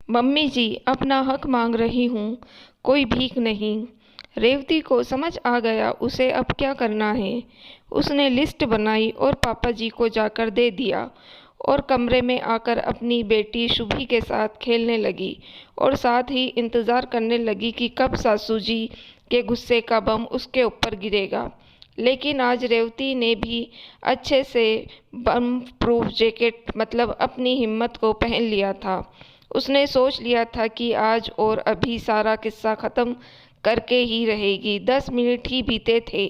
Mummy जी, अपना हक मांग रही हूँ, कोई भीख नहीं। रेवती को समझ आ गया उसे अब क्या करना है। उसने लिस्ट बनाई और पापा जी को जाकर दे दिया और कमरे में आकर अपनी बेटी शुभी के साथ खेलने लगी और साथ ही इंतज़ार करने लगी कि कब सासू जी के गुस्से का बम उसके ऊपर गिरेगा। लेकिन आज रेवती ने भी अच्छे से बम प्रूफ जैकेट मतलब अपनी हिम्मत को पहन लिया था। उसने सोच लिया था कि आज और अभी सारा किस्सा ख़त्म करके ही रहेगी। 10 मिनट ही बीते थे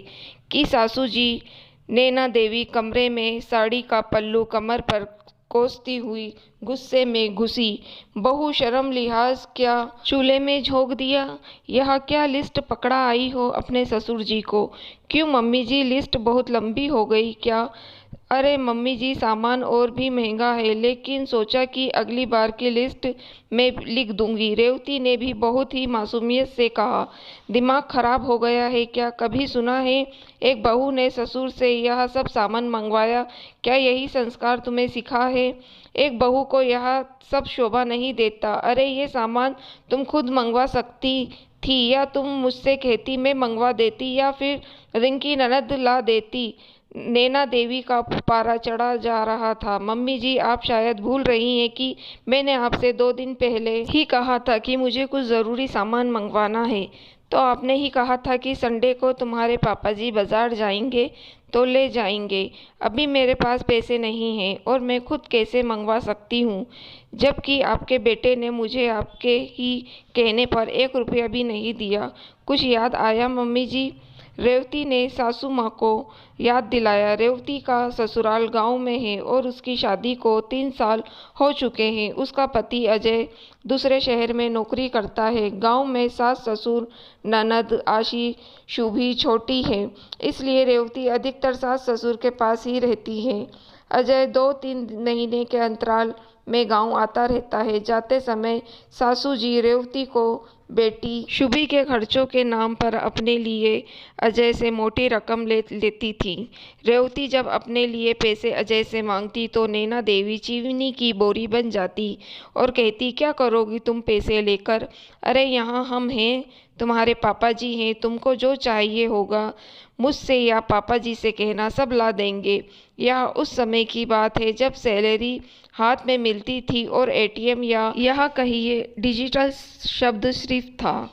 कि सासू जी नैना देवी कमरे में साड़ी का पल्लू कमर पर कोसती हुई गुस्से में घुसी। बहू शर्म लिहाज क्या चूल्हे में झोंक दिया? यह क्या लिस्ट पकड़ा आई हो अपने ससुर जी को? क्यों मम्मी जी, लिस्ट बहुत लंबी हो गई क्या? अरे मम्मी जी, सामान और भी महंगा है, लेकिन सोचा कि अगली बार की लिस्ट मैं लिख दूंगी। रेवती ने भी बहुत ही मासूमियत से कहा। दिमाग खराब हो गया है क्या? कभी सुना है एक बहू ने ससुर से यह सब सामान मंगवाया? क्या यही संस्कार तुम्हें सिखा है? एक बहू को यह सब शोभा नहीं देता। अरे ये सामान तुम खुद मंगवा सकती थी, या तुम मुझसे कहती मैं मंगवा देती, या फिर रिंकी ननद ला देती। नैना देवी का पारा चढ़ा जा रहा था। मम्मी जी, आप शायद भूल रही हैं कि मैंने आपसे 2 दिन पहले ही कहा था कि मुझे कुछ ज़रूरी सामान मंगवाना है। तो आपने ही कहा था कि संडे को तुम्हारे पापा जी बाजार जाएंगे तो ले जाएंगे। अभी मेरे पास पैसे नहीं हैं और मैं खुद कैसे मंगवा सकती हूँ, जबकि आपके बेटे ने मुझे आपके ही कहने पर 1 रुपया भी नहीं दिया। कुछ याद आया मम्मी जी? रेवती ने सासू माँ को याद दिलाया। रेवती का ससुराल गांव में है और उसकी शादी को 3 साल हो चुके हैं। उसका पति अजय दूसरे शहर में नौकरी करता है। गांव में सास ससुर ननद आशी शुभी छोटी है, इसलिए रेवती अधिकतर सास ससुर के पास ही रहती है। अजय 2-3 महीने के अंतराल में गांव आता रहता है। जाते समय सासू जी रेवती को बेटी शुभी के खर्चों के नाम पर अपने लिए अजय से मोटी रकम लेती थी। रेवती जब अपने लिए पैसे अजय से मांगती तो नैना देवी चीनी की बोरी बन जाती और कहती, क्या करोगी तुम पैसे लेकर? अरे यहाँ हम हैं, तुम्हारे पापा जी हैं, तुमको जो चाहिए होगा मुझसे या पापा जी से कहना, सब ला देंगे। यह उस समय की बात है जब सैलरी हाथ में मिलती थी और एटीएम या यह कहिए डिजिटल शब्द सिर्फ था।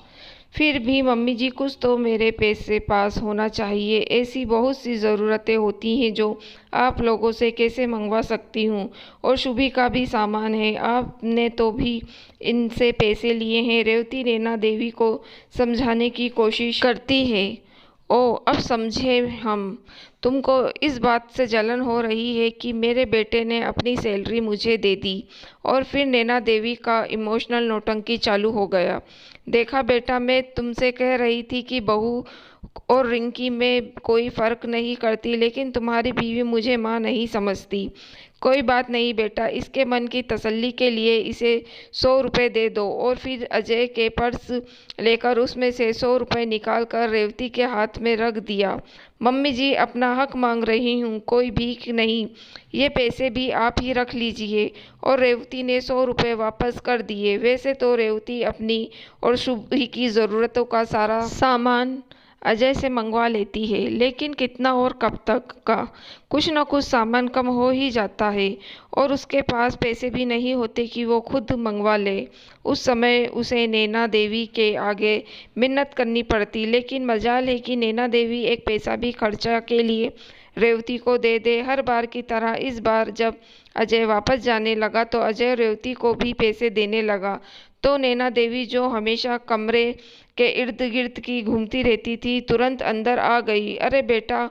फिर भी मम्मी जी, कुछ तो मेरे पैसे पास होना चाहिए। ऐसी बहुत सी ज़रूरतें होती हैं जो आप लोगों से कैसे मंगवा सकती हूँ। और शुभी का भी सामान है, आपने तो भी इनसे पैसे लिए हैं। रेवती नैना देवी को समझाने की कोशिश करती है। ओ, अब समझे हम। तुमको इस बात से जलन हो रही है कि मेरे बेटे ने अपनी सैलरी मुझे दे दी। और फिर नैना देवी का इमोशनल नौटंकी चालू हो गया। देखा बेटा, मैं तुमसे कह रही थी कि बहू और रिंकी में कोई फ़र्क नहीं करती, लेकिन तुम्हारी बीवी मुझे माँ नहीं समझती। कोई बात नहीं बेटा, इसके मन की तसल्ली के लिए इसे 100 रुपये दे दो। और फिर अजय के पर्स लेकर उसमें से 100 रुपये निकाल कर रेवती के हाथ में रख दिया। मम्मी जी, अपना हक मांग रही हूँ, कोई भीख नहीं। ये पैसे भी आप ही रख लीजिए। और रेवती ने 100 रुपये वापस कर दिए। वैसे तो रेवती अपनी और शुभी की ज़रूरतों का सारा सामान अजय से मंगवा लेती है, लेकिन कितना और कब तक का? कुछ न कुछ सामान कम हो ही जाता है और उसके पास पैसे भी नहीं होते कि वो खुद मंगवा ले। उस समय उसे नैना देवी के आगे मिन्नत करनी पड़ती, लेकिन मजाल है कि नैना देवी एक पैसा भी खर्चा के लिए रेवती को दे दे। हर बार की तरह इस बार जब अजय वापस जाने लगा तो अजय रेवती को भी पैसे देने लगा। तो नैना देवी, जो हमेशा कमरे के इर्द गिर्द की घूमती रहती थी, तुरंत अंदर आ गई। अरे बेटा,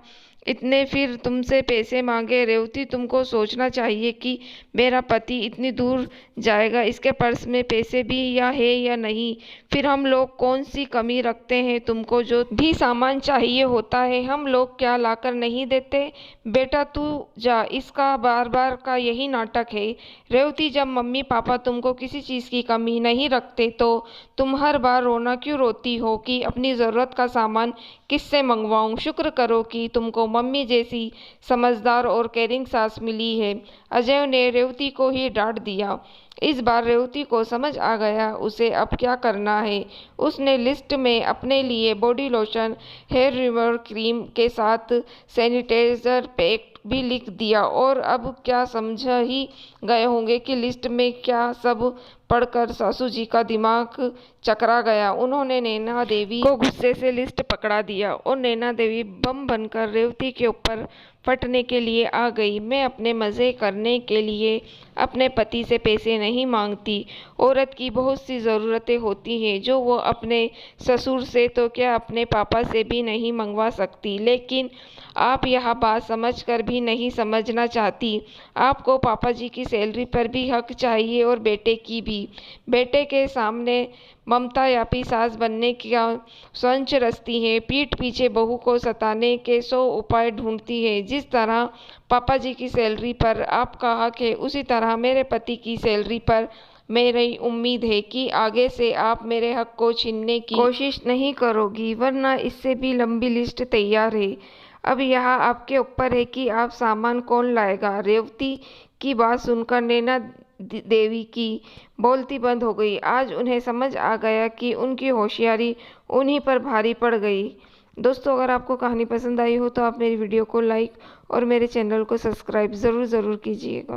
इतने फिर तुमसे पैसे मांगे? रेवती, तुमको सोचना चाहिए कि मेरा पति इतनी दूर जाएगा, इसके पर्स में पैसे भी या है या नहीं। फिर हम लोग कौन सी कमी रखते हैं? तुमको जो भी सामान चाहिए होता है हम लोग क्या लाकर नहीं देते? बेटा तू जा, इसका बार बार का यही नाटक है। रेवती, जब मम्मी पापा तुमको किसी चीज़ की कमी नहीं रखते तो तुम हर बार रोना क्यों रोती हो कि अपनी ज़रूरत का सामान किससे मंगवाऊं? शुक्र करो कि तुमको मम्मी जैसी समझदार और केयरिंग सास मिली है। अजय ने रेवती को ही डांट दिया। इस बार रेवती को समझ आ गया उसे अब क्या करना है। उसने लिस्ट में अपने लिए body lotion, hair remover cream के साथ सैनिटाइजर पैक भी लिख दिया। और अब क्या समझ ही गए होंगे कि लिस्ट में क्या सब पढ़कर सासू जी का दिमाग चकरा गया। उन्होंने नैना देवी को गुस्से से लिस्ट पकड़ा दिया और नैना देवी बम बनकर रेवती के ऊपर फटने के लिए आ गई। मैं अपने मज़े करने के लिए अपने पति से पैसे नहीं मांगती। औरत की बहुत सी ज़रूरतें होती हैं जो वो अपने ससुर से तो क्या अपने पापा से भी नहीं मंगवा सकती। लेकिन आप यह बात समझकर भी नहीं समझना चाहती। आपको पापा जी की सैलरी पर भी हक चाहिए और बेटे की भी। बेटे के सामने ममता यापी सास बनने का स्वंच रचती है, पीठ पीछे बहू को सताने के 100 उपाय ढूंढती है। जिस तरह पापा जी की सैलरी पर आपका हक है, उसी तरह मेरे पति की सैलरी पर मेरी उम्मीद है कि आगे से आप मेरे हक को छीनने की कोशिश नहीं करोगी, वरना इससे भी लंबी लिस्ट तैयार है। अब यह आपके ऊपर है कि आप सामान कौन लाएगा। रेवती की बात सुनकर नैना देवी की बोलती बंद हो गई। आज उन्हें समझ आ गया कि उनकी होशियारी उन्हीं पर भारी पड़ गई। दोस्तों, अगर आपको कहानी पसंद आई हो तो आप मेरी वीडियो को लाइक और मेरे चैनल को सब्सक्राइब ज़रूर कीजिएगा।